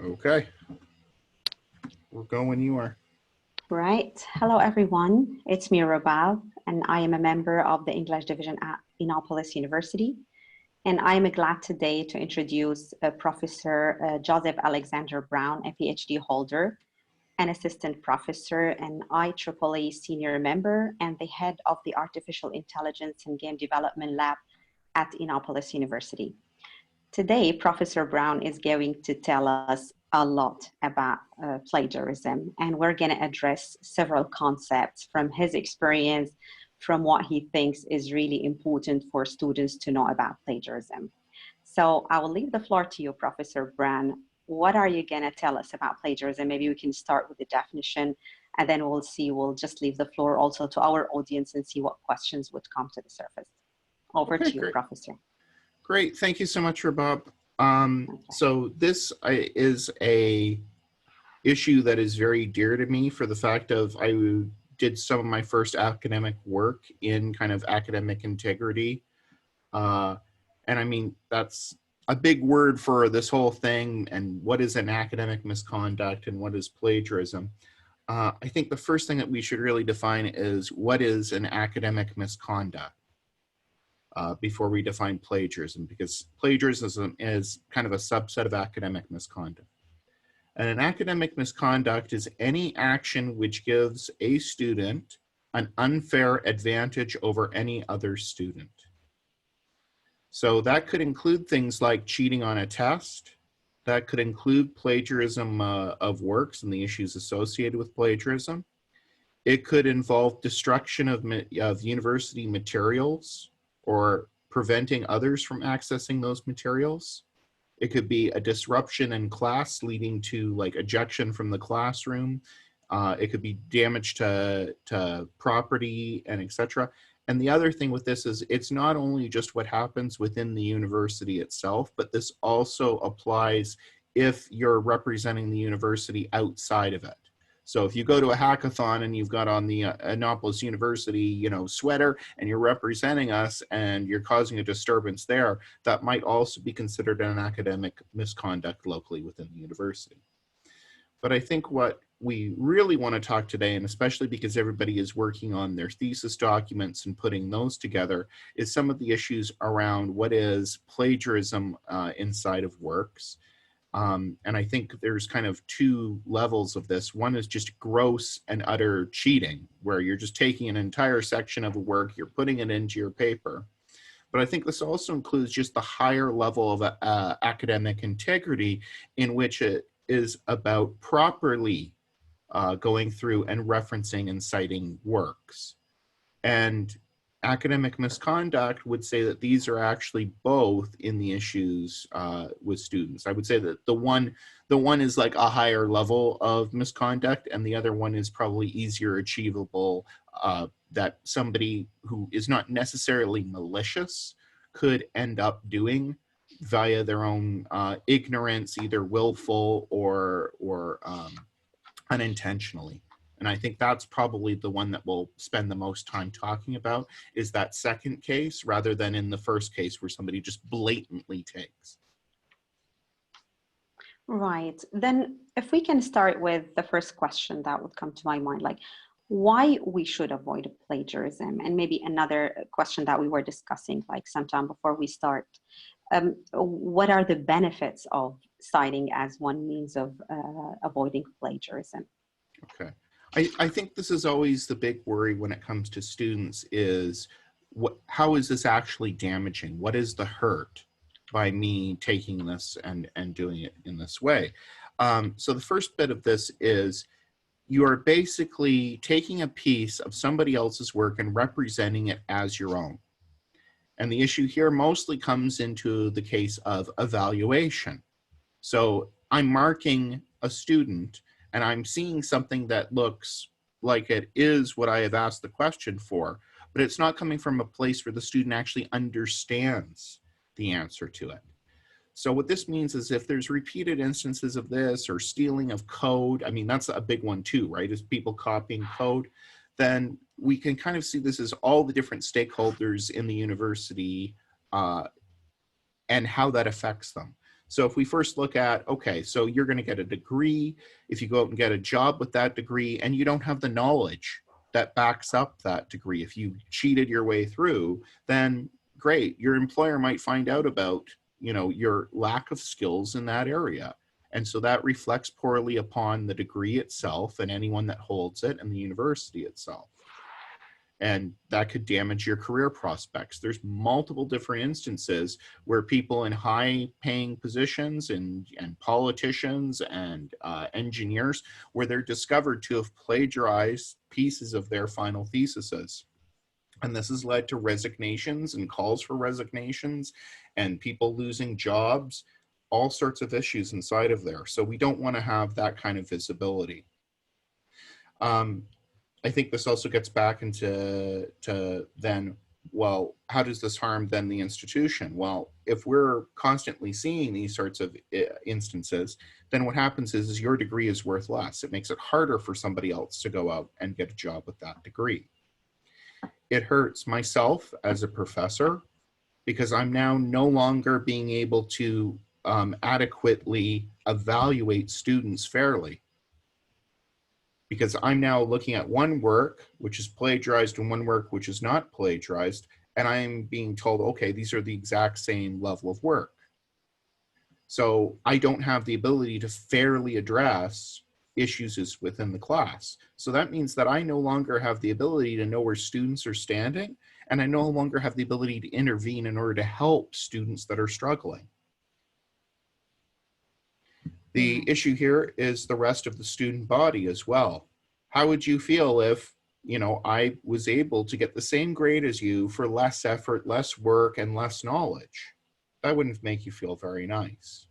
Okay, we're going when you are. Right. Hello, everyone. It's me, Rabab, and I am a member of the English division at Innopolis University. And I am glad today to introduce Professor Joseph Alexander Brown, a PhD holder, an assistant professor, an IEEE senior member, and the head of the Artificial Intelligence and Game Development Lab at Innopolis University. Today, Professor Brown is going to tell us a lot about plagiarism, and we're going to address several concepts from his experience, from what he thinks is really important for students to know about plagiarism. So I will leave the floor to you, Professor Brown. What are you going to tell us about plagiarism? Maybe we can start with the definition, and then we'll just leave the floor also to our audience and see what questions would come to the surface. Over Okay, to you, great. Professor. Great, thank you so much, Rabab. Okay. So this is a issue that is very dear to me for the fact of I did some of my first academic work in kind of academic integrity. And I mean, that's a big word for this whole thing and what is an academic misconduct and what is plagiarism. I think the first thing that we should really define is what is an academic misconduct before we define plagiarism, because plagiarism is kind of a subset of academic misconduct. And an academic misconduct is any action which gives a student an unfair advantage over any other student. So that could include things like cheating on a test. That could include plagiarism of works and the issues associated with plagiarism. It could involve destruction of university materials or preventing others from accessing those materials. It could be a disruption in class leading to like ejection from the classroom. It could be damage to property and etc. And the other thing with this is it's not only just what happens within the university itself, but this also applies if you're representing the university outside of it. So if you go to a hackathon and you've got on the Innopolis University, sweater, and you're representing us and you're causing a disturbance there, that might also be considered an academic misconduct locally within the university. But I think what we really want to talk today, and especially because everybody is working on their thesis documents and putting those together, is some of the issues around what is plagiarism inside of works. And I think there's kind of two levels of this. One is just gross and utter cheating, where you're just taking an entire section of a work, you're putting it into your paper. But I think this also includes just the higher level of academic integrity, in which it is about properly going through and referencing and citing works. And academic misconduct would say that these are actually both in the issues with students. I would say that the one is like a higher level of misconduct, and the other one is probably easier achievable, that somebody who is not necessarily malicious could end up doing via their own ignorance, either willful or unintentionally. And I think that's probably the one that we'll spend the most time talking about, is that second case, rather than in the first case where somebody just blatantly takes. Right. Then if we can start with the first question that would come to my mind, like why we should avoid plagiarism, and maybe another question that we were discussing like sometime before we start. What are the benefits of citing as one means of avoiding plagiarism? Okay. I think this is always the big worry when it comes to students is how is this actually damaging? What is the hurt by me taking this and doing it in this way? So the first bit of this is you are basically taking a piece of somebody else's work and representing it as your own. And the issue here mostly comes into the case of evaluation. So I'm marking a student and I'm seeing something that looks like it is what I have asked the question for, but it's not coming from a place where the student actually understands the answer to it. So what this means is if there's repeated instances of this or stealing of code, I mean, that's a big one too, right? Is people copying code, then we can kind of see this as all the different stakeholders in the university and how that affects them. So if we first look at, okay, so you're going to get a degree, if you go out and get a job with that degree and you don't have the knowledge that backs up that degree, if you cheated your way through, then great, your employer might find out about, your lack of skills in that area. And so that reflects poorly upon the degree itself and anyone that holds it and the university itself. And that could damage your career prospects. There's multiple different instances where people in high paying positions and politicians and engineers, where they're discovered to have plagiarized pieces of their final theses. And this has led to resignations and calls for resignations and people losing jobs, all sorts of issues inside of there. So we don't want to have that kind of visibility. I think this also gets back into then, well, how does this harm then the institution? Well, if we're constantly seeing these sorts of instances, then what happens is your degree is worth less. It makes it harder for somebody else to go out and get a job with that degree. It hurts myself as a professor because I'm now no longer being able to adequately evaluate students fairly. Because I'm now looking at one work which is plagiarized and one work which is not plagiarized, and I'm being told, okay, these are the exact same level of work. So I don't have the ability to fairly address issues within the class. So that means that I no longer have the ability to know where students are standing, and I no longer have the ability to intervene in order to help students that are struggling. The issue here is the rest of the student body as well. How would you feel if, I was able to get the same grade as you for less effort, less work, and less knowledge? That wouldn't make you feel very nice.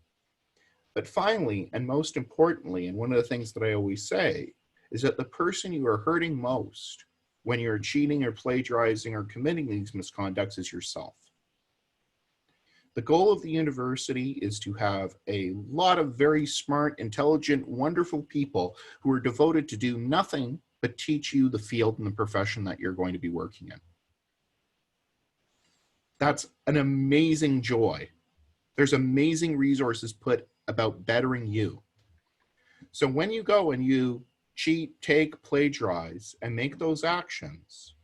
But finally, and most importantly, and one of the things that I always say, is that the person you are hurting most when you're cheating or plagiarizing or committing these misconducts is yourself. The goal of the university is to have a lot of very smart, intelligent, wonderful people who are devoted to do nothing but teach you the field and the profession that you're going to be working in. That's an amazing joy. There's amazing resources put about bettering you. So when you go and you cheat, take, plagiarize, and make those actions,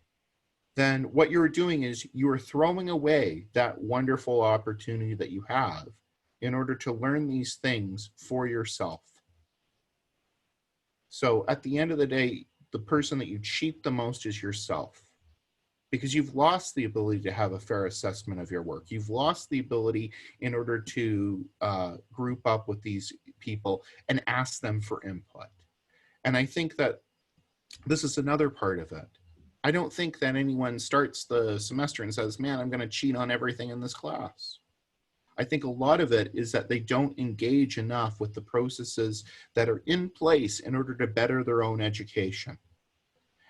then what you're doing is you're throwing away that wonderful opportunity that you have in order to learn these things for yourself. So at the end of the day, the person that you cheat the most is yourself, because you've lost the ability to have a fair assessment of your work. You've lost the ability in order to group up with these people and ask them for input. And I think that this is another part of it. I don't think that anyone starts the semester and says, man, I'm going to cheat on everything in this class. I think a lot of it is that they don't engage enough with the processes that are in place in order to better their own education.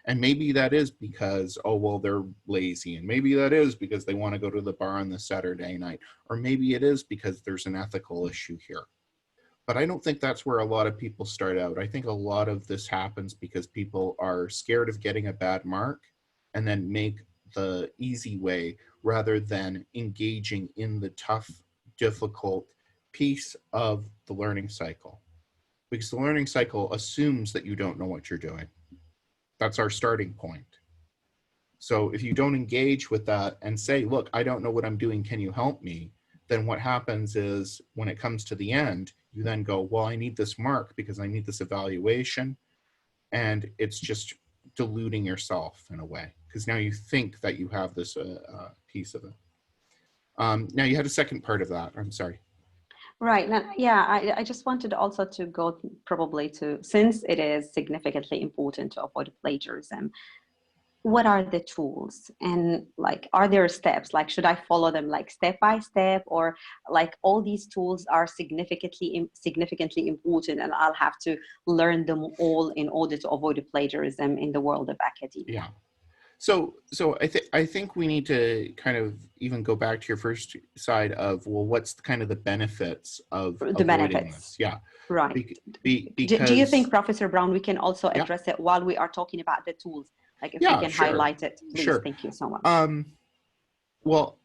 And maybe that is because, oh, well, they're lazy. And maybe that is because they want to go to the bar on the Saturday night. Or maybe it is because there's an ethical issue here. But I don't think that's where a lot of people start out. I think a lot of this happens because people are scared of getting a bad mark and then make the easy way rather than engaging in the tough, difficult piece of the learning cycle. Because the learning cycle assumes that you don't know what you're doing. That's our starting point. So if you don't engage with that and say, look, I don't know what I'm doing, can you help me? Then what happens is when it comes to the end, you then go, well, I need this mark because I need this evaluation. And it's just diluting yourself in a way, because now you think that you have this piece of it. Now you had a second part of that. I'm sorry. Right. Now, yeah, I just wanted also to go probably to, since it is significantly important to avoid plagiarism, what are the tools, and like, are there steps? Like, should I follow them like step by step, or like all these tools are significantly important and I'll have to learn them all in order to avoid plagiarism in the world of academia? Yeah. So I think we need to kind of even go back to your first side of, well, what's kind of the benefits of The avoiding benefits. this? Yeah. Right. Because, do you think, Professor Brown, we can also yeah, address it while we are talking about the tools? Like if we yeah, can sure, highlight it, please. sure. Thank you so much. Well,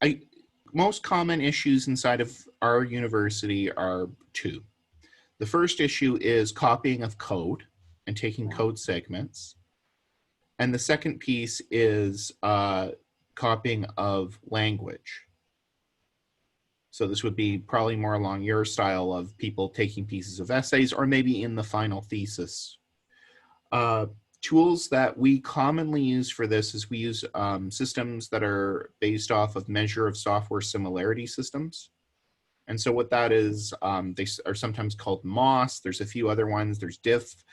most common issues inside of our university are two. The first issue is copying of code and taking Right. code segments. And the second piece is copying of language. So this would be probably more along your style of people taking pieces of essays or maybe in the final thesis. Tools that we commonly use for this is we use systems that are based off of measure of software similarity systems. And so what that is, they are sometimes called MOS. There's a few other ones. There's diff.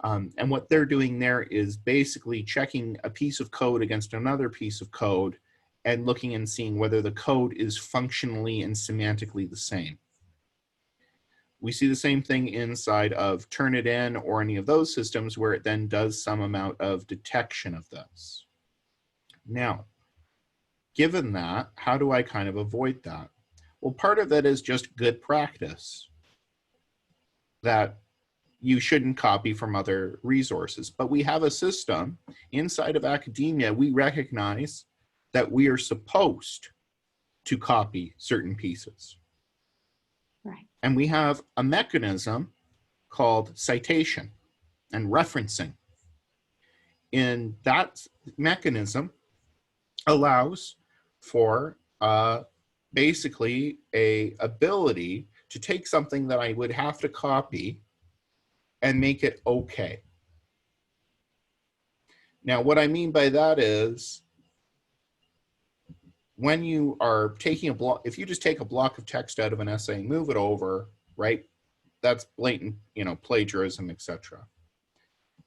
And what they're doing there is basically checking a piece of code against another piece of code and looking and seeing whether the code is functionally and semantically the same. We see the same thing inside of Turnitin or any of those systems where it then does some amount of detection of this. Now, given that, how do I kind of avoid that? Well, part of it is just good practice that you shouldn't copy from other resources. But we have a system inside of academia, we recognize that we are supposed to copy certain pieces. Right. And we have a mechanism called citation and referencing. And that mechanism allows for basically a ability to take something that I would have to copy and make it okay. Now, what I mean by that is when you are taking a block, if you just take a block of text out of an essay and move it over, right? That's blatant, plagiarism, etc.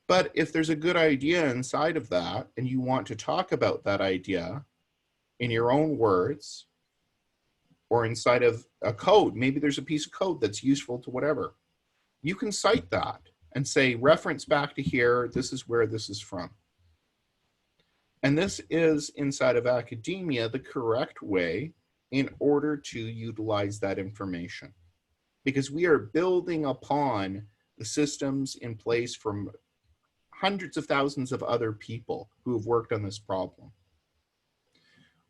But if there's a good idea inside of that and you want to talk about that idea in your own words or inside of a code, maybe there's a piece of code that's useful to whatever, you can cite that and say, reference back to here, this is where this is from. And this is inside of academia the correct way in order to utilize that information, because we are building upon the systems in place from hundreds of thousands of other people who have worked on this problem.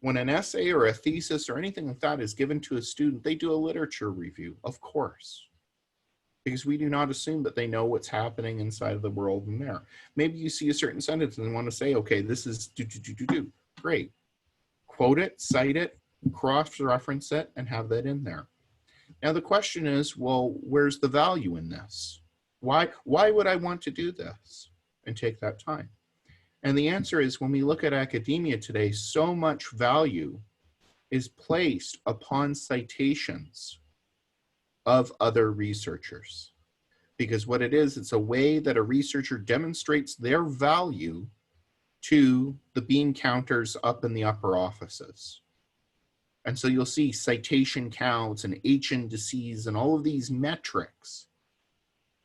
When an essay or a thesis or anything like that is given to a student, they do a literature review, of course, because we do not assume that they know what's happening inside of the world in there. Maybe you see a certain sentence and want to say, okay, this is do. Great. Quote it, cite it, cross-reference it, and have that in there. Now the question is, well, where's the value in this? Why would I want to do this and take that time? And the answer is, when we look at academia today, so much value is placed upon citations of other researchers. Because what it is, it's a way that a researcher demonstrates their value to the bean counters up in the upper offices. And so you'll see citation counts and H indices and all of these metrics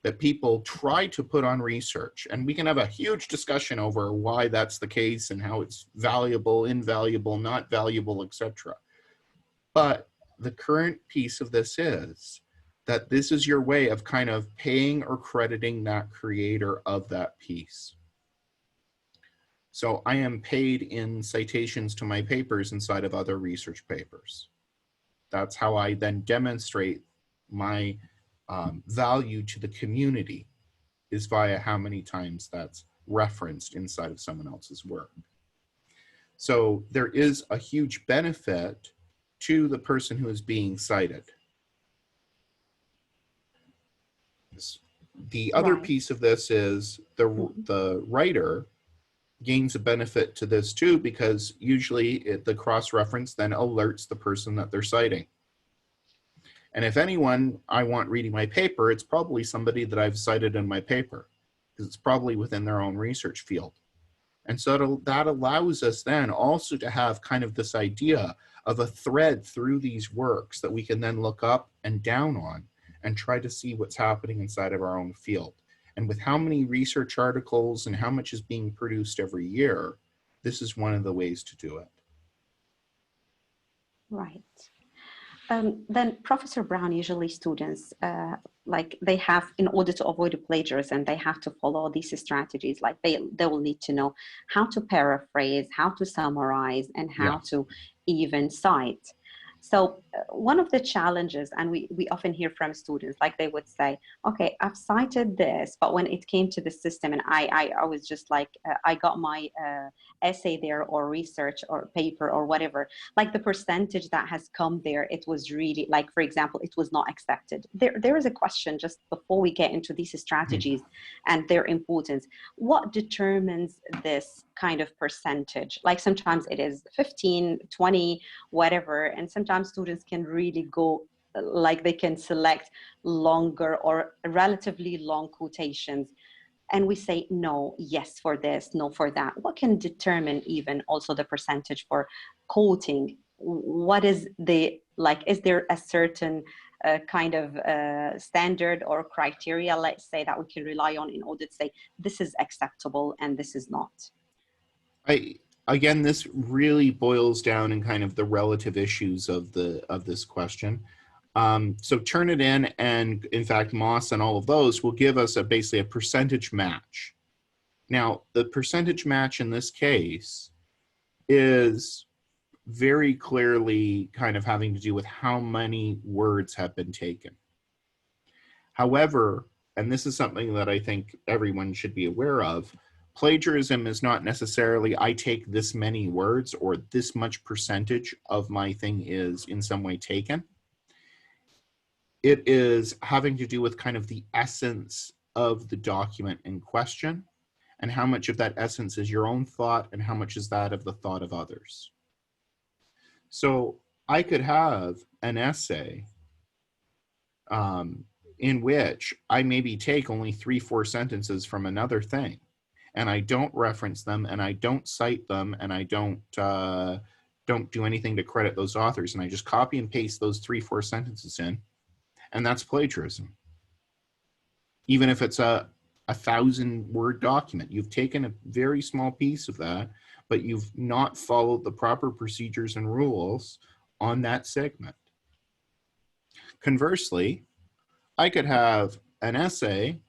that people try to put on research. And we can have a huge discussion over why that's the case and how it's valuable, invaluable, not valuable, etc. But the current piece of this is that this is your way of kind of paying or crediting that creator of that piece. So I am paid in citations to my papers inside of other research papers. That's how I then demonstrate my value to the community, is via how many times that's referenced inside of someone else's work. So there is a huge benefit to the person who is being cited. The other piece of this is the writer gains a benefit to this too, because usually the cross-reference then alerts the person that they're citing. And if anyone I want reading my paper, it's probably somebody that I've cited in my paper, because it's probably within their own research field. And so that allows us then also to have kind of this idea of a thread through these works that we can then look up and down on and try to see what's happening inside of our own field. And with how many research articles and how much is being produced every year, this is one of the ways to do it. Right. Then Professor Brown, usually students, they have, in order to avoid plagiarism, they have to follow these strategies. Like they will need to know how to paraphrase, how to summarize, and how to even cite. So one of the challenges, and we often hear from students, like they would say, okay, I've cited this, but when it came to the system and I was just like, I got my essay there or research or paper or whatever, like the percentage that has come there, it was really like, for example, it was not accepted. There is a question just before we get into these strategies and their importance. What determines this kind of percentage? Like sometimes it is 15, 20, whatever, and sometimes students can really go like they can select longer or relatively long quotations, and we say no, yes for this, no for that. What can determine even also the percentage for quoting? What is the, like, is there a certain kind of standard or criteria, let's say, that we can rely on in order to say this is acceptable and this is not? Again, this really boils down in kind of the relative issues of this question. So Turnitin and in fact Moss and all of those will give us basically a percentage match. Now, the percentage match in this case is very clearly kind of having to do with how many words have been taken. However, and this is something that I think everyone should be aware of, plagiarism is not necessarily I take this many words or this much percentage of my thing is in some way taken. It is having to do with kind of the essence of the document in question and how much of that essence is your own thought and how much is that of the thought of others. So I could have an essay in which I maybe take only 3-4 sentences from another thing, and I don't reference them, and I don't cite them, and I don't do anything to credit those authors, and I just copy and paste those 3-4 sentences in, and that's plagiarism. Even if it's a 1,000-word document, you've taken a very small piece of that, but you've not followed the proper procedures and rules on that segment. Conversely, I could have an essay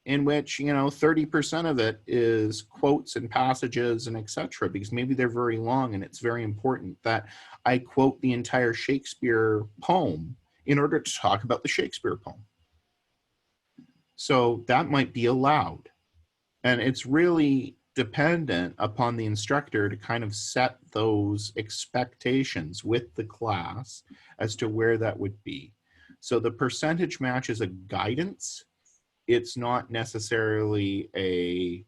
in which, 30% of it is quotes and passages and etc., because maybe they're very long and it's very important that I quote the entire Shakespeare poem in order to talk about the Shakespeare poem. So that might be allowed. And it's really dependent upon the instructor to kind of set those expectations with the class as to where that would be. So the percentage match is a guidance. It's not necessarily a,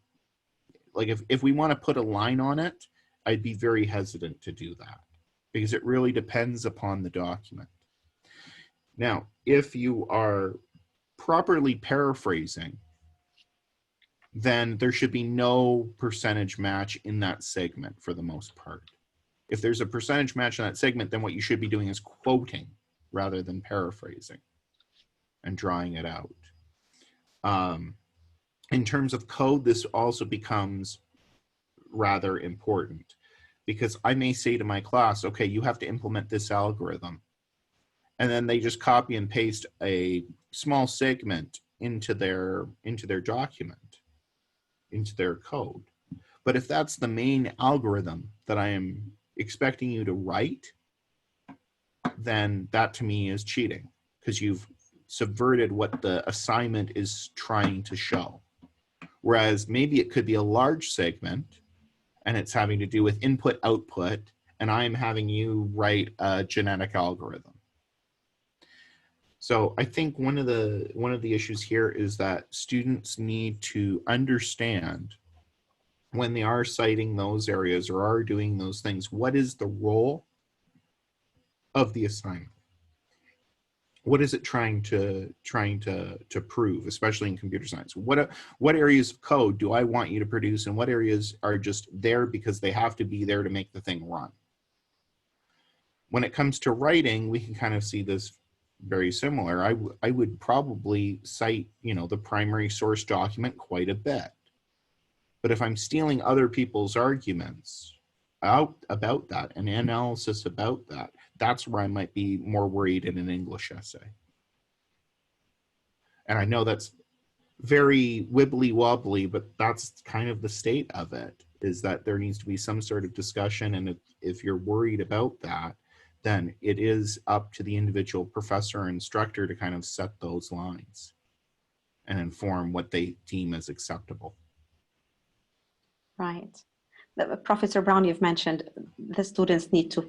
like if we want to put a line on it, I'd be very hesitant to do that because it really depends upon the document. Now, if you are properly paraphrasing, then there should be no percentage match in that segment for the most part. If there's a percentage match in that segment, then what you should be doing is quoting rather than paraphrasing and drawing it out. In terms of code, this also becomes rather important because I may say to my class, okay, you have to implement this algorithm. And then they just copy and paste a small segment into their document, into their code. But if that's the main algorithm that I am expecting you to write, then that to me is cheating because you've subverted what the assignment is trying to show. Whereas maybe it could be a large segment and it's having to do with input output and I'm having you write a genetic algorithm. So I think one of the issues here is that students need to understand when they are citing those areas or are doing those things, what is the role of the assignment? What is it trying to prove, especially in computer science? What areas of code do I want you to produce and what areas are just there because they have to be there to make the thing run? When it comes to writing, we can kind of see this very similar. I would probably cite, the primary source document quite a bit. But if I'm stealing other people's arguments out about that, an analysis about that, that's where I might be more worried in an English essay. And I know that's very wibbly wobbly, but that's kind of the state of it, is that there needs to be some sort of discussion. And if you're worried about that, then it is up to the individual professor or instructor to kind of set those lines and inform what they deem as acceptable. Right. Professor Brown, you've mentioned the students need to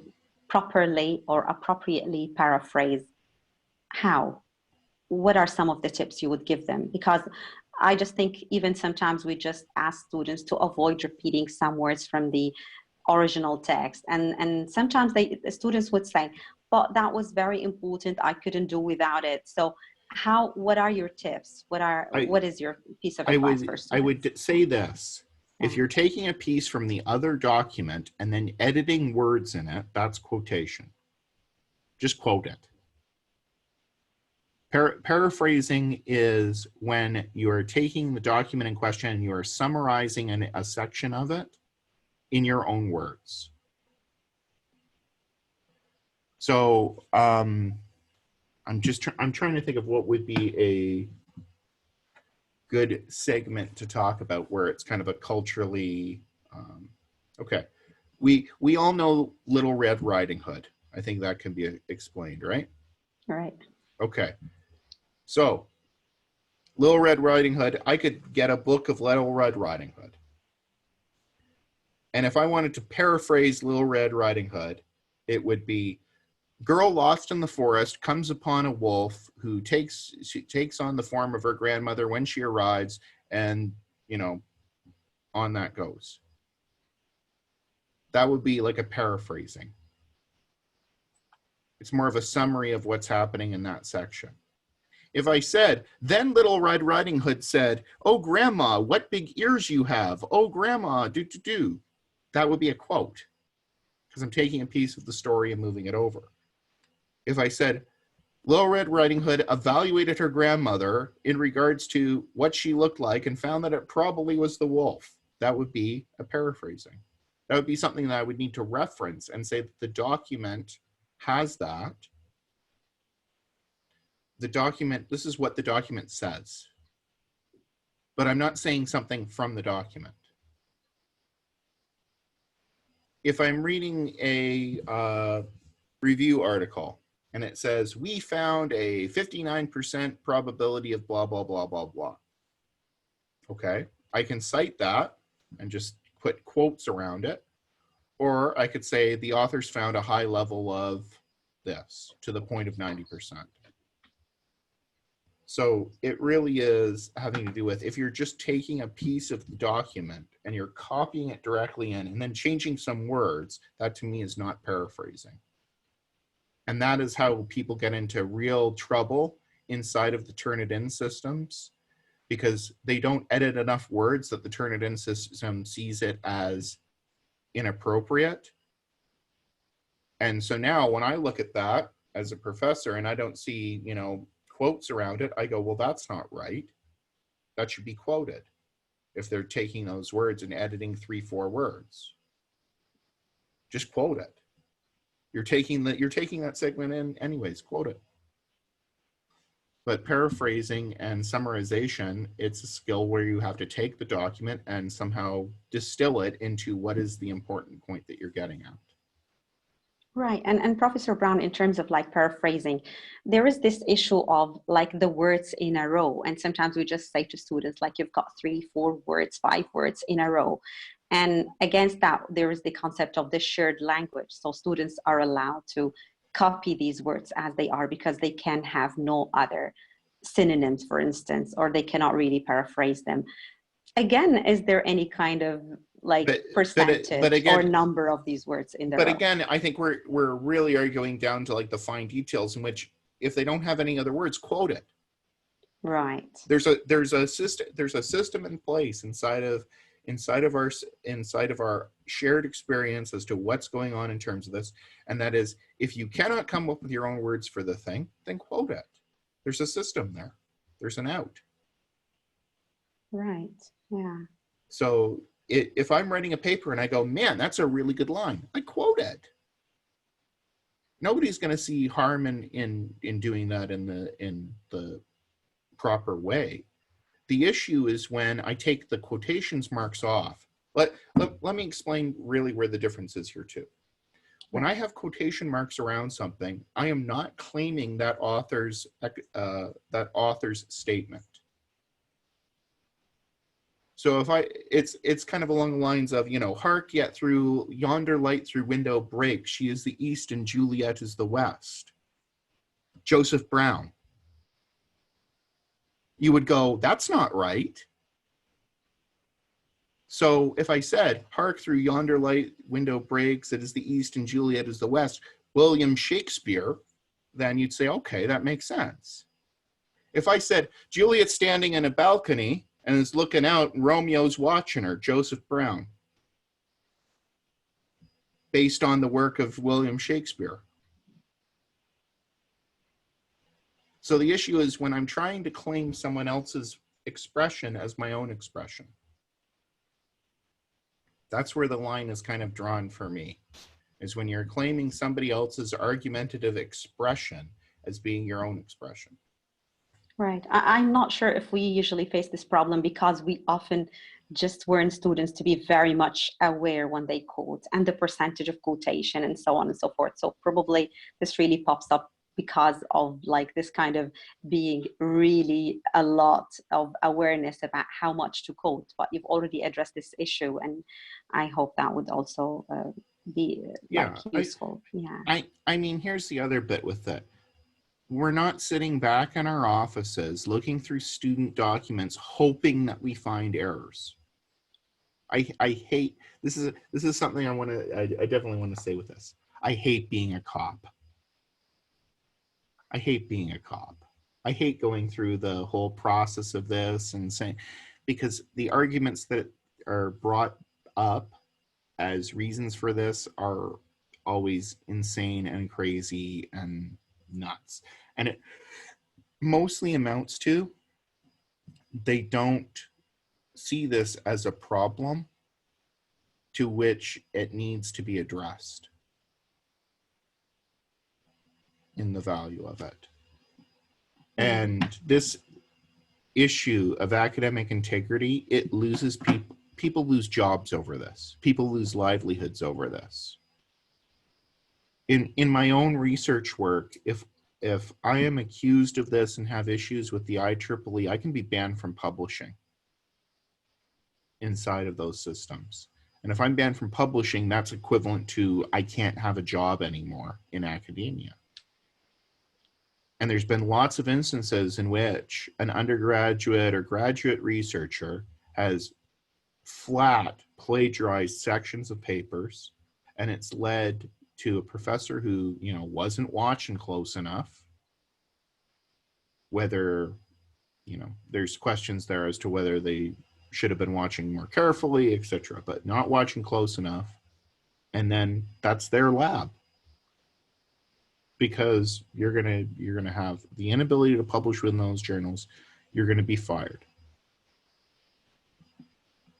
properly or appropriately paraphrase. How? What are some of the tips you would give them? Because I just think even sometimes we just ask students to avoid repeating some words from the original text. And sometimes the students would say, but that was very important, I couldn't do without it. So what are your tips? What is your piece of advice for students? I would say this. If Yeah. you're taking a piece from the other document and then editing words in it, that's quotation. Just quote it. Paraphrasing is when you're taking the document in question and you are summarizing a section of it in your own words. So I'm trying to think of what would be a good segment to talk about where it's kind of a culturally okay. We all know Little Red Riding Hood. I think that can be explained, right? Right. Okay. So Little Red Riding Hood, I could get a book of Little Red Riding Hood. And if I wanted to paraphrase Little Red Riding Hood, it would be, girl lost in the forest comes upon a wolf who takes on the form of her grandmother when she arrives, and, you know, on that goes. That would be like a paraphrasing. It's more of a summary of what's happening in that section. If I said, then Little Red Riding Hood said, oh, grandma, what big ears you have. Oh, grandma, do. That would be a quote, because I'm taking a piece of the story and moving it over. If I said, Little Red Riding Hood evaluated her grandmother in regards to what she looked like and found that it probably was the wolf, that would be a paraphrasing. That would be something that I would need to reference and say that the document has that. The document, this is what the document says. But I'm not saying something from the document. If I'm reading a review article and it says, we found a 59% probability of blah, blah, blah, blah, blah. Okay, I can cite that and just put quotes around it. Or I could say the authors found a high level of this to the point of 90%. So it really is having to do with, if you're just taking a piece of the document and you're copying it directly in and then changing some words, that to me is not paraphrasing. And that is how people get into real trouble inside of the Turnitin systems, because they don't edit enough words that the Turnitin system sees it as inappropriate. And so now when I look at that as a professor and I don't see, you know, quotes around it, I go, well, that's not right. That should be quoted if they're taking those words and editing 3-4 words. Just quote it. You're taking that segment in anyways, quote it. But paraphrasing and summarization, it's a skill where you have to take the document and somehow distill it into what is the important point that you're getting at. Right. And Professor Brown, in terms of like paraphrasing, there is this issue of like the words in a row. And sometimes we just say to students, like, you've got 3, 4 words, 5 words in a row. And against that, there is the concept of the shared language. So students are allowed to copy these words as they are because they can have no other synonyms, for instance, or they cannot really paraphrase them. Again, is there any kind of like percentage or number of these words in there? But again, I think we're really arguing down to like the fine details in which, if they don't have any other words, quote it. Right. There's a system in place inside of our shared experience as to what's going on in terms of this, and that is, if you cannot come up with your own words for the thing, then quote it. There's a system there. There's an out. Right. Yeah. So if I'm writing a paper and I go, man, that's a really good line, I quote it. Nobody's going to see harm in doing that in the proper way. The issue is when I take the quotations marks off. Let me explain really where the difference is here too. When I have quotation marks around something, I am not claiming that author's statement. So if it's kind of along the lines of, hark yet through yonder light through window breaks, she is the east and Juliet is the west. Joseph Brown. You would go, that's not right. So if I said, hark through yonder light window breaks, it is the east and Juliet is the west, William Shakespeare, then you'd say, okay, that makes sense. If I said, Juliet's standing in a balcony and is looking out and Romeo's watching her, Joseph Brown, based on the work of William Shakespeare. So the issue is when I'm trying to claim someone else's expression as my own expression. That's where the line is kind of drawn for me, is when you're claiming somebody else's argumentative expression as being your own expression. Right. I'm not sure if we usually face this problem because we often just warn students to be very much aware when they quote and the percentage of quotation and so on and so forth. So probably this really pops up because of like this kind of being really a lot of awareness about how much to quote, but you've already addressed this issue and I hope that would also be useful. I mean, here's the other bit with it. We're not sitting back in our offices looking through student documents hoping that we find errors. I hate, this is something I definitely want to say with this. I hate being a cop. I hate being a cop. I hate going through the whole process of this and saying, because the arguments that are brought up as reasons for this are always insane and crazy and nuts. And it mostly amounts to, they don't see this as a problem to which it needs to be addressed in the value of it. And this issue of academic integrity, it loses people. People lose jobs over this. People lose livelihoods over this. In my own research work, if I am accused of this and have issues with the IEEE, I can be banned from publishing inside of those systems. And if I'm banned from publishing, that's equivalent to I can't have a job anymore in academia. And there's been lots of instances in which an undergraduate or graduate researcher has flat plagiarized sections of papers, and it's led to a professor who, wasn't watching close enough, whether, there's questions there as to whether they should have been watching more carefully, etc., but not watching close enough. And then that's their lab, because you're gonna have the inability to publish within those journals. You're going to be fired.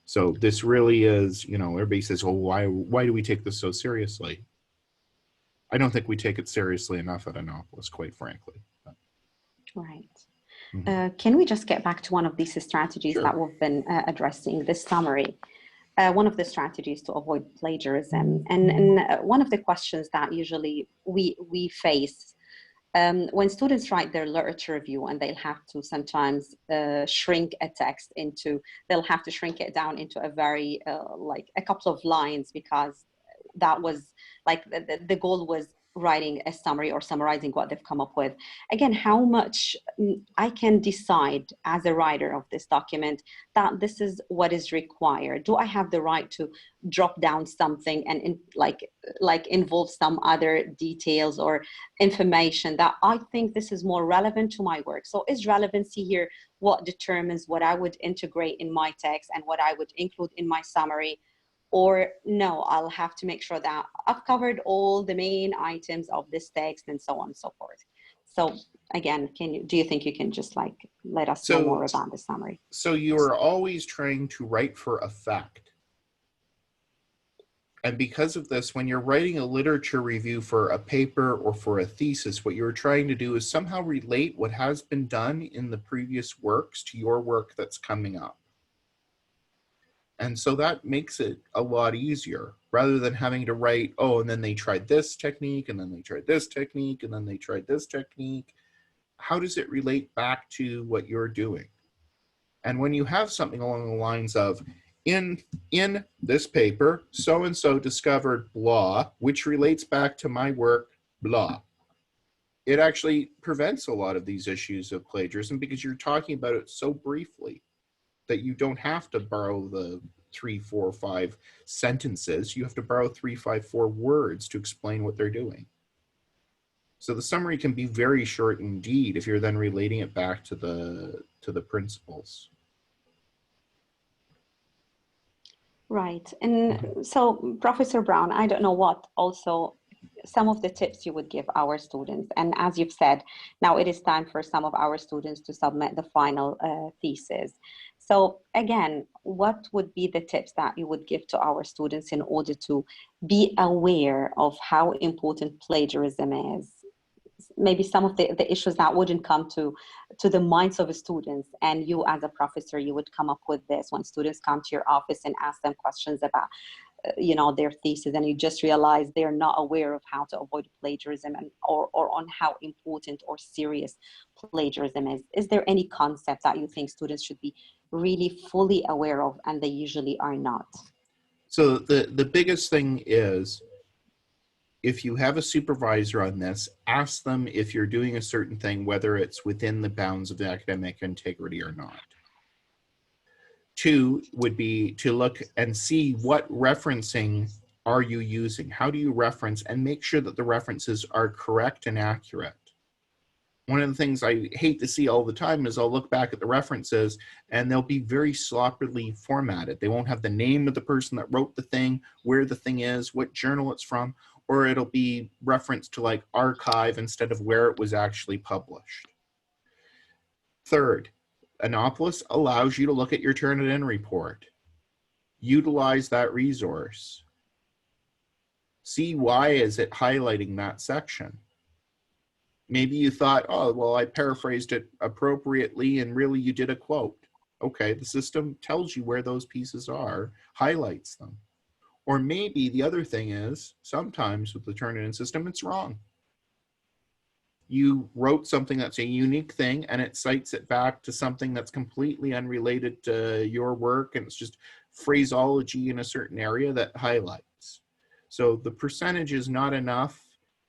So this really is, everybody says, well, why do we take this so seriously? I don't think we take it seriously enough at Annapolis, quite frankly. But. Right. Mm-hmm. Can we just get back to one of these strategies that we've been addressing this summary? One of the strategies to avoid plagiarism. And one of the questions that usually we face when students write their literature review, and they'll have to sometimes shrink a text they'll have to shrink it down into a very, like a couple of lines, because that was like the goal was writing a summary or summarizing what they've come up with. Again, how much I can decide as a writer of this document that this is what is required? Do I have the right to drop down something and like involve some other details or information that I think this is more relevant to my work? So is relevancy here what determines what I would integrate in my text and what I would include in my summary? Or no, I'll have to make sure that I've covered all the main items of this text and so on and so forth. So again, do you think you can just let us know more about the summary? So you are always trying to write for effect. And because of this, when you're writing a literature review for a paper or for a thesis, what you're trying to do is somehow relate what has been done in the previous works to your work that's coming up. And so that makes it a lot easier rather than having to write, oh, and then they tried this technique, and then they tried this technique, and then they tried this technique. How does it relate back to what you're doing? And when you have something along the lines of, in this paper, so-and-so discovered blah, which relates back to my work, blah. It actually prevents a lot of these issues of plagiarism because you're talking about it so briefly that you don't have to borrow the 3, 4, 5 sentences. You have to borrow 3, 5, 4 words to explain what they're doing. So the summary can be very short indeed if you're then relating it back to the principles. Right. And so, Professor Brown, I don't know what also some of the tips you would give our students. And as you've said, now it is time for some of our students to submit the final thesis. So again, what would be the tips that you would give to our students in order to be aware of how important plagiarism is? Maybe some of the issues that wouldn't come to the minds of the students, and you as a professor, you would come up with this when students come to your office and ask them questions about their thesis, and you just realize they're not aware of how to avoid plagiarism or on how important or serious plagiarism is. Is there any concept that you think students should be really fully aware of and they usually are not? So the biggest thing is, if you have a supervisor on this, ask them if you're doing a certain thing, whether it's within the bounds of the academic integrity or not. 2 would be to look and see what referencing are you using? How do you reference, and make sure that the references are correct and accurate. One of the things I hate to see all the time is I'll look back at the references and they'll be very sloppily formatted. They won't have the name of the person that wrote the thing, where the thing is, what journal it's from, or it'll be referenced to like archive instead of where it was actually published. 3rd, Annapolis allows you to look at your Turnitin report. Utilize that resource. See why is it highlighting that section. Maybe you thought, oh, well, I paraphrased it appropriately and really you did a quote. Okay, the system tells you where those pieces are, highlights them. Or maybe the other thing is, sometimes with the Turnitin system, it's wrong. You wrote something that's a unique thing and it cites it back to something that's completely unrelated to your work, and it's just phraseology in a certain area that highlights. So the percentage is not enough,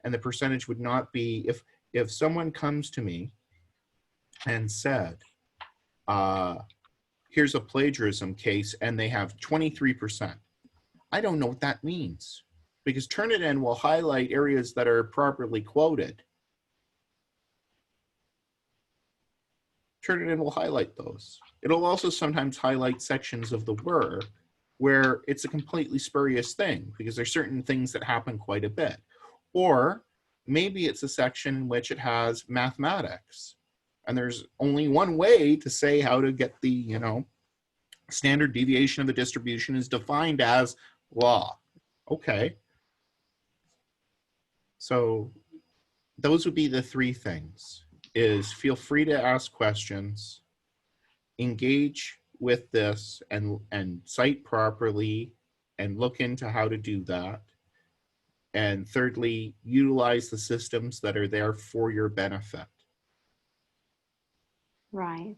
and the percentage would not be, if someone comes to me and said, here's a plagiarism case and they have 23%. I don't know what that means, because Turnitin will highlight areas that are properly quoted. Turnitin will highlight those. It'll also sometimes highlight sections of the work where it's a completely spurious thing, because there's certain things that happen quite a bit. Or maybe it's a section in which it has mathematics, and there's only one way to say how to get the, standard deviation of a distribution is defined as law. Okay. So those would be the 3 things, is feel free to ask questions, engage with this and cite properly and look into how to do that. And thirdly, utilize the systems that are there for your benefit. Right.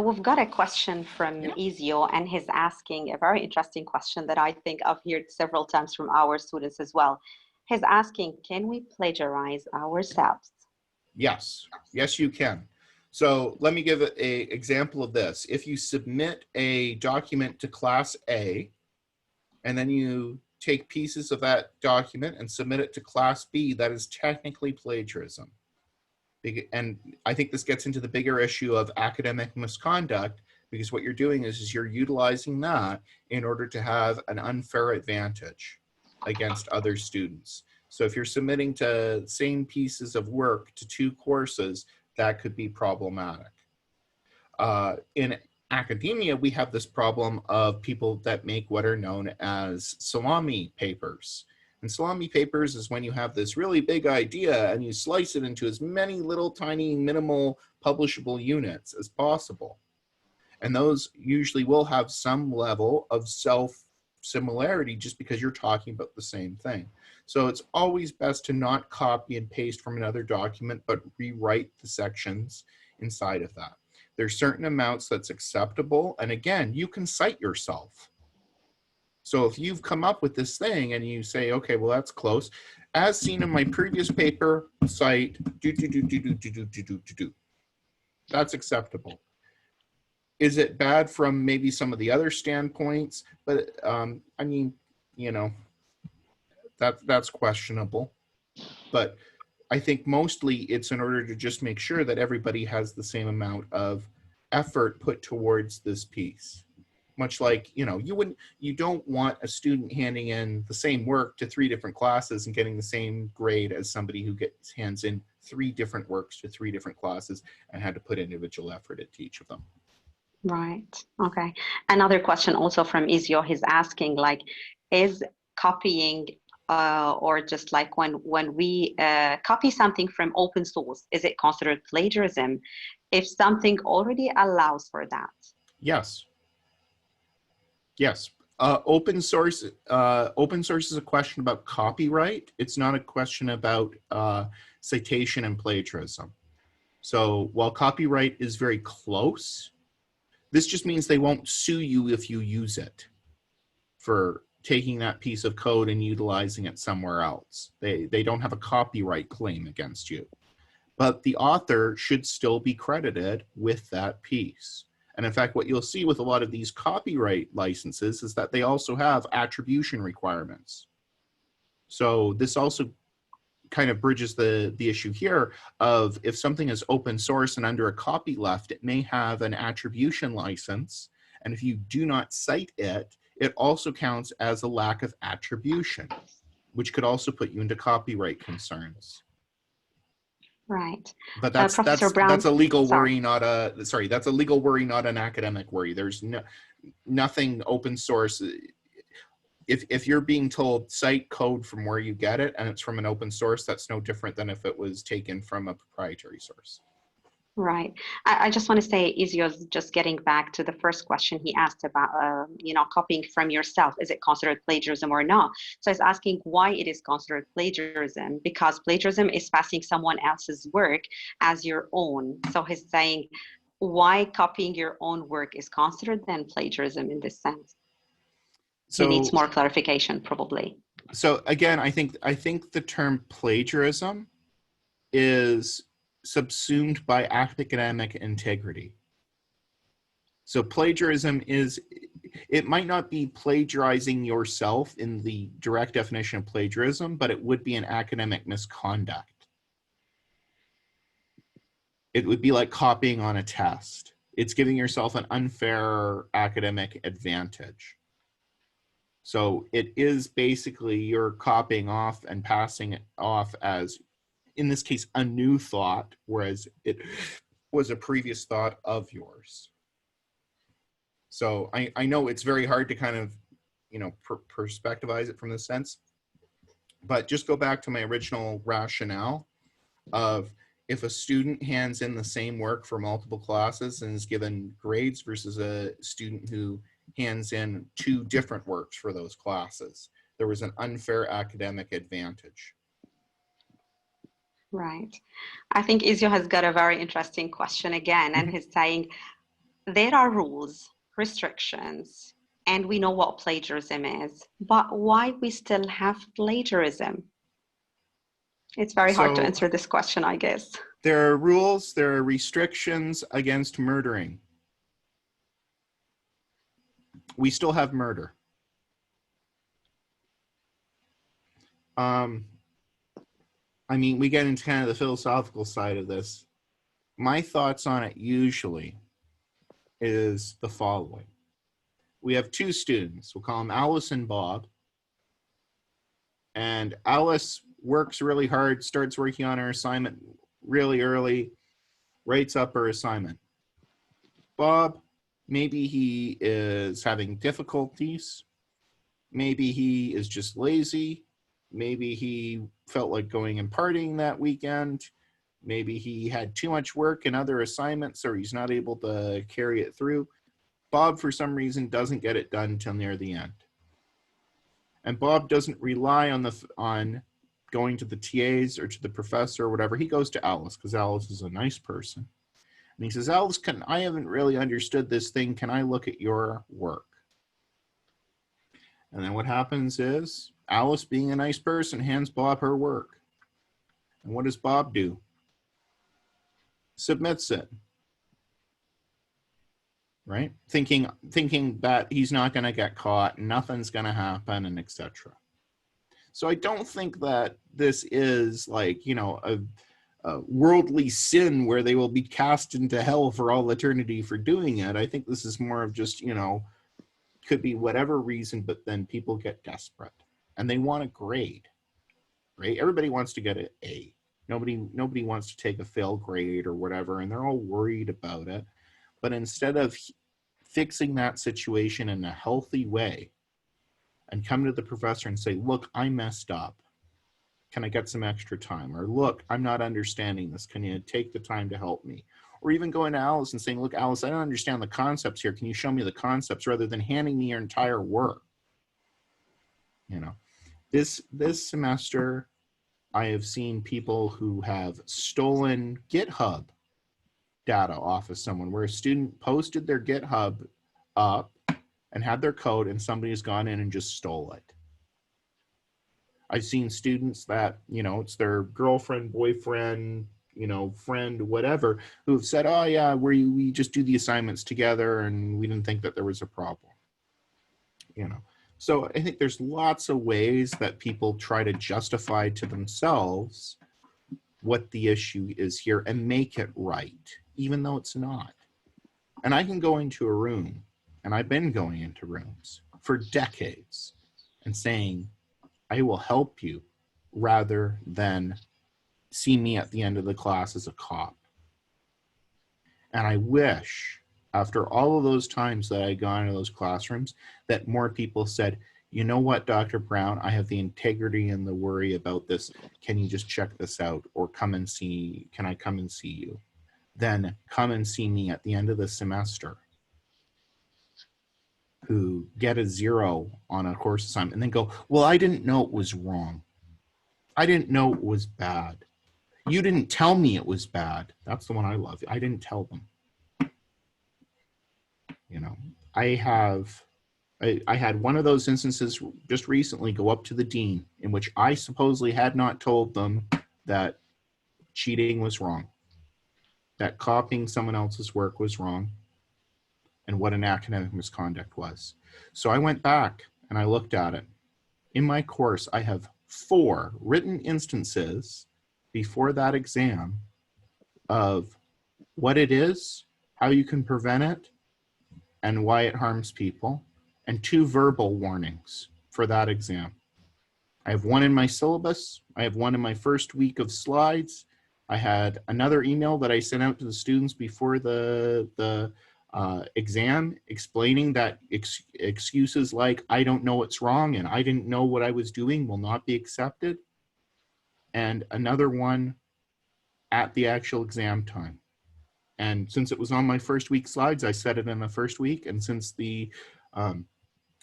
We've got a question from Ezios, and he's asking a very interesting question that I think I've heard several times from our students as well. He's asking, can we plagiarize ourselves? Yes, yes, you can. So let me give an example of this. If you submit a document to Class A, and then you take pieces of that document and submit it to Class B, that is technically plagiarism. And I think this gets into the bigger issue of academic misconduct, because what you're doing is you're utilizing that in order to have an unfair advantage against other students. So if you're submitting to same pieces of work to 2 courses, that could be problematic. In academia, we have this problem of people that make what are known as salami papers. And salami papers is when you have this really big idea and you slice it into as many little tiny minimal publishable units as possible. And those usually will have some level of self-similarity just because you're talking about the same thing. So it's always best to not copy and paste from another document, but rewrite the sections inside of that. There's certain amounts that's acceptable. And again, you can cite yourself. So if you've come up with this thing and you say, okay, well, that's close. As seen in my previous paper, cite, that's acceptable. Is it bad from maybe some of the other standpoints? But I mean, you know, that's questionable. But I think mostly it's in order to just make sure that everybody has the same amount of effort put towards this piece. Much like, you know, you don't want a student handing in the same work to 3 different classes and getting the same grade as somebody who hands in 3 different works to 3 different classes and had to put individual effort into each of them. Right. Okay. Another question also from Ezios, he's asking, like, is copying or just like when we copy something from open source, is it considered plagiarism if something already allows for that? Yes. Yes. Open source is a question about copyright. It's not a question about citation and plagiarism. So while copyright is very close, this just means they won't sue you if you use it for taking that piece of code and utilizing it somewhere else. They don't have a copyright claim against you. But the author should still be credited with that piece. And in fact, what you'll see with a lot of these copyright licenses is that they also have attribution requirements. So this also kind of bridges the issue here of if something is open source and under a copyleft, it may have an attribution license. And if you do not cite it, it also counts as a lack of attribution, which could also put you into copyright concerns. Right. But that's a legal worry, not an academic worry. There's nothing open source. If you're being told cite code from where you get it and it's from an open source, that's no different than if it was taken from a proprietary source. Right. I just want to say, Ezios, just getting back to the first question he asked about, you know, copying from yourself, is it considered plagiarism or not? So he's asking why it is considered plagiarism, because plagiarism is passing someone else's work as your own. So he's saying why copying your own work is considered then plagiarism in this sense. So, he needs more clarification, probably. So again, I think the term plagiarism is subsumed by academic integrity. So plagiarism it might not be plagiarizing yourself in the direct definition of plagiarism, but it would be an academic misconduct. It would be like copying on a test. It's giving yourself an unfair academic advantage. So it is basically you're copying off and passing it off as, in this case, a new thought, whereas it was a previous thought of yours. So I know it's very hard to kind of, you know, perspectivize it from this sense, but just go back to my original rationale of if a student hands in the same work for multiple classes and is given grades versus a student who hands in 2 different works for those classes, there was an unfair academic advantage. Right. I think Ezios has got a very interesting question again, and he's saying there are rules, restrictions, and we know what plagiarism is, but why we still have plagiarism? It's very hard to answer this question, I guess. There are rules, there are restrictions against murdering. We still have murder. I mean, we get into kind of the philosophical side of this. My thoughts on it usually is the following. We have 2 students. We'll call them Alice and Bob. And Alice works really hard, starts working on her assignment really early, writes up her assignment. Bob, maybe he is having difficulties. Maybe he is just lazy. Maybe he felt like going and partying that weekend. Maybe he had too much work and other assignments, or he's not able to carry it through. Bob, for some reason, doesn't get it done till near the end. And Bob doesn't rely on going to the TAs or to the professor or whatever. He goes to Alice because Alice is a nice person. And he says, Alice, I haven't really understood this thing. Can I look at your work? And then what happens is Alice, being a nice person, hands Bob her work. And what does Bob do? Submits it. Right? Thinking that he's not going to get caught, nothing's going to happen, and etc. So I don't think that this is like, you know, a worldly sin where they will be cast into hell for all eternity for doing it. I think this is more of just, you know, could be whatever reason, but then people get desperate and they want a grade, right? Everybody wants to get an A. Nobody wants to take a fail grade or whatever, and they're all worried about it. But instead of fixing that situation in a healthy way and come to the professor and say, look, I messed up. Can I get some extra time? Or look, I'm not understanding this. Can you take the time to help me? Or even going to Alice and saying, look, Alice, I don't understand the concepts here. Can you show me the concepts rather than handing me your entire work? You know, this semester, I have seen people who have stolen GitHub data off of someone, where a student posted their GitHub up and had their code and somebody's gone in and just stole it. I've seen students that, you know, it's their girlfriend, boyfriend, you know, friend, whatever, who have said, oh yeah, we just do the assignments together and we didn't think that there was a problem, you know. So I think there's lots of ways that people try to justify to themselves what the issue is here and make it right, even though it's not. And I can go into a room, and I've been going into rooms for decades and saying, I will help you, rather than see me at the end of the class as a cop. And I wish, after all of those times that I gone into those classrooms, that more people said, you know what, Dr. Brown, I have the integrity and the worry about this. Can you just check this out? Or come and see, can I come and see you? Then come and see me at the end of the semester, who get a 0 on a course assignment and then go, well, I didn't know it was wrong. I didn't know it was bad. You didn't tell me it was bad. That's the one I love. I didn't tell them. You know, I had one of those instances just recently go up to the dean in which I supposedly had not told them that cheating was wrong, that copying someone else's work was wrong, and what an academic misconduct was. So I went back and I looked at it. In my course, I have 4 written instances before that exam of what it is, how you can prevent it, and why it harms people, and 2 verbal warnings for that exam. I have 1 in my syllabus. I have 1 in my first week of slides. I had another email that I sent out to the students before the exam explaining that excuses like, I don't know what's wrong and I didn't know what I was doing will not be accepted. And another one at the actual exam time. And since it was on my first week slides, I said it in the first week. And since the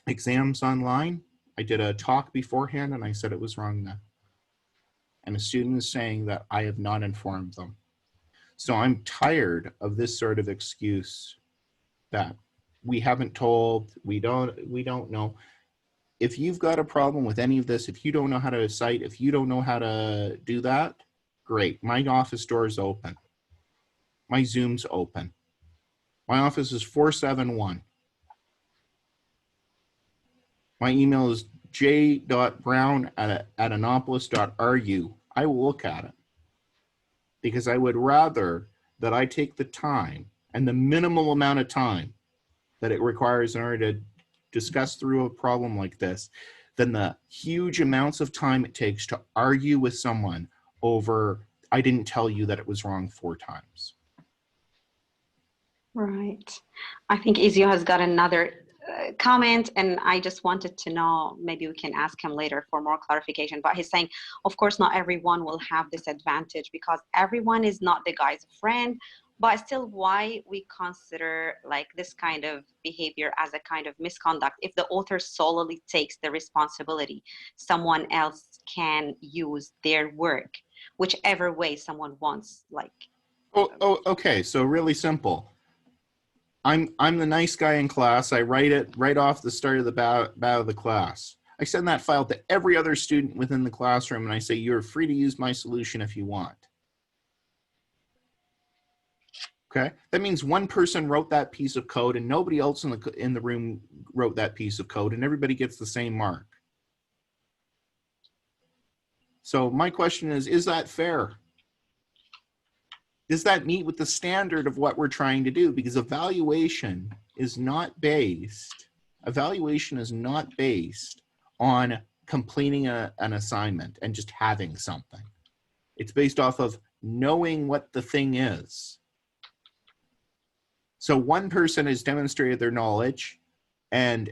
exam's online, I did a talk beforehand and I said it was wrong then. And a student is saying that I have not informed them. So I'm tired of this sort of excuse that we haven't told, we don't know. If you've got a problem with any of this, if you don't know how to cite, if you don't know how to do that, great. My office door is open. My Zoom's open. My office is 471. My email is j.brown@annapolis.ru. I will look at it because I would rather that I take the time and the minimal amount of time that it requires in order to discuss through a problem like this than the huge amounts of time it takes to argue with someone over, I didn't tell you that it was wrong 4 times. Right. I think Ezios has got another comment, and I just wanted to know, maybe we can ask him later for more clarification, but he's saying, of course, not everyone will have this advantage because everyone is not the guy's friend but still, why we consider like this kind of behavior as a kind of misconduct? If the author solely takes the responsibility, someone else can use their work whichever way someone wants. Like, Okay. So really simple. I'm the nice guy in class. I write it right off the start of the bow of the class. I send that file to every other student within the classroom, and I say, you're free to use my solution if you want. Okay, that means one person wrote that piece of code and nobody else in the room wrote that piece of code, and everybody gets the same mark. So my question is that fair? Does that meet with the standard of what we're trying to do? Because evaluation is not based on completing an assignment and just having something. It's based off of knowing what the thing is. So one person has demonstrated their knowledge, and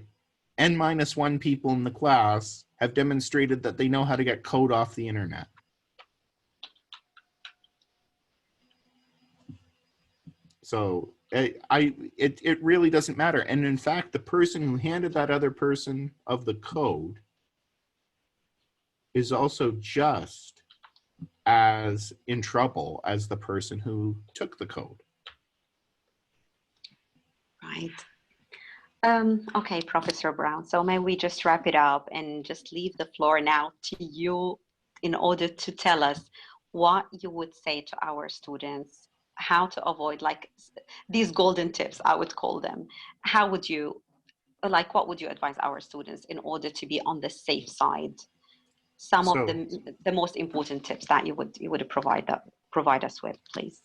N-1 people in the class have demonstrated that they know how to get code off the internet. So it really doesn't matter. And in fact, the person who handed that other person of the code is also just as in trouble as the person who took the code. right. Okay, Professor Brown. So may we just wrap it up and just leave the floor now to you in order to tell us what you would say to our students, how to avoid like these golden tips, I would call them. How would you, like, what would you advise our students in order to be on the safe side? Some of the most important tips that you would provide us with, please.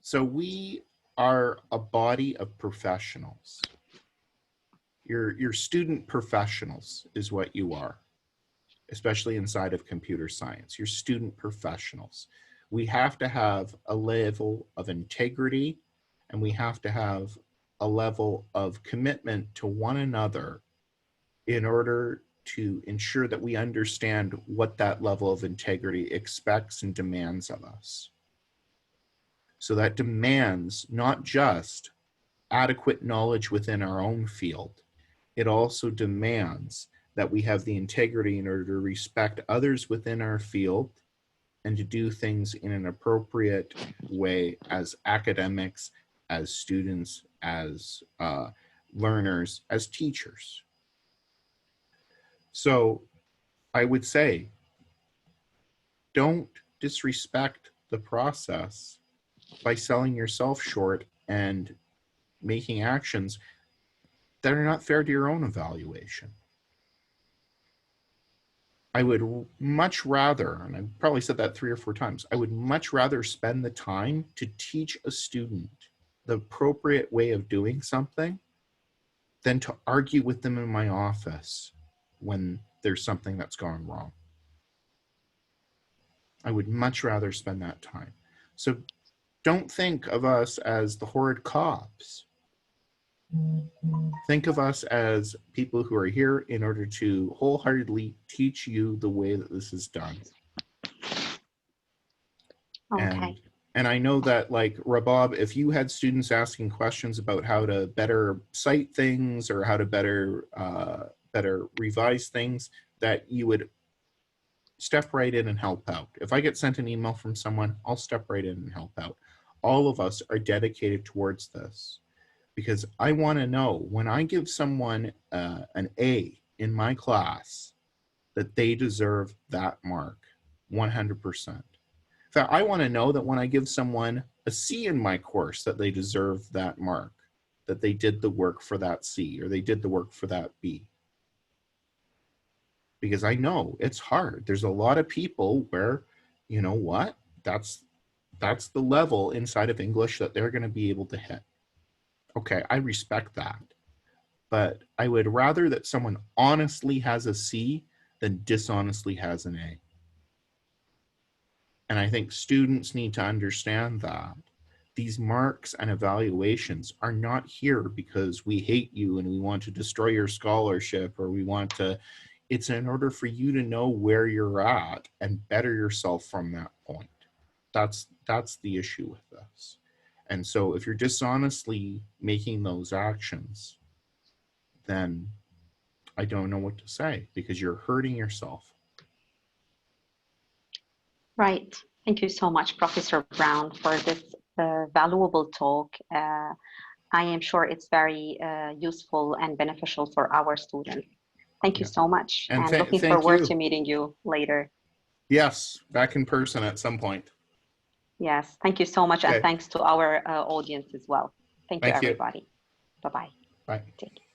So we are a body of professionals. Your student professionals is what you are, especially inside of computer science. Your student professionals. We have to have a level of integrity, and we have to have a level of commitment to one another in order to ensure that we understand what that level of integrity expects and demands of us. So that demands not just adequate knowledge within our own field, it also demands that we have the integrity in order to respect others within our field and to do things in an appropriate way as academics, as students, as learners, as teachers. So I would say, don't disrespect the process by selling yourself short and making actions that are not fair to your own evaluation. I would much rather, and I've probably said that 3 or 4 times, I would much rather spend the time to teach a student the appropriate way of doing something than to argue with them in my office when there's something that's gone wrong. I would much rather spend that time. So don't think of us as the horrid cops. Think of us as people who are here in order to wholeheartedly teach you the way that this is done. Okay. And I know that, like, Rabab, if you had students asking questions about how to better cite things or how to better revise things, that you would step right in and help out. If I get sent an email from someone, I'll step right in and help out. All of us are dedicated towards this, because I want to know when I give someone an A in my class that they deserve that mark 100%. In fact, I want to know that when I give someone a C in my course that they deserve that mark, that they did the work for that C or they did the work for that B. Because I know it's hard. There's a lot of people where, you know what, that's the level inside of English that they're going to be able to hit. Okay, I respect that. But I would rather that someone honestly has a C than dishonestly has an A. And I think students need to understand that these marks and evaluations are not here because we hate you and we want to destroy your scholarship, or we want to, it's in order for you to know where you're at and better yourself from that point. That's the issue with this. And so if you're dishonestly making those actions, then I don't know what to say, because you're hurting yourself. Right. Thank you so much, Professor Brown, for this valuable talk. I am sure it's very useful and beneficial for our students. Thank you Yeah. so much, And and looking thank forward to you. meeting you later. Yes, back in person at some point. Yes, thank you so much, and Okay. thanks to our audience as well. Thank you, Thank you. everybody. Bye-bye. Bye. Take care.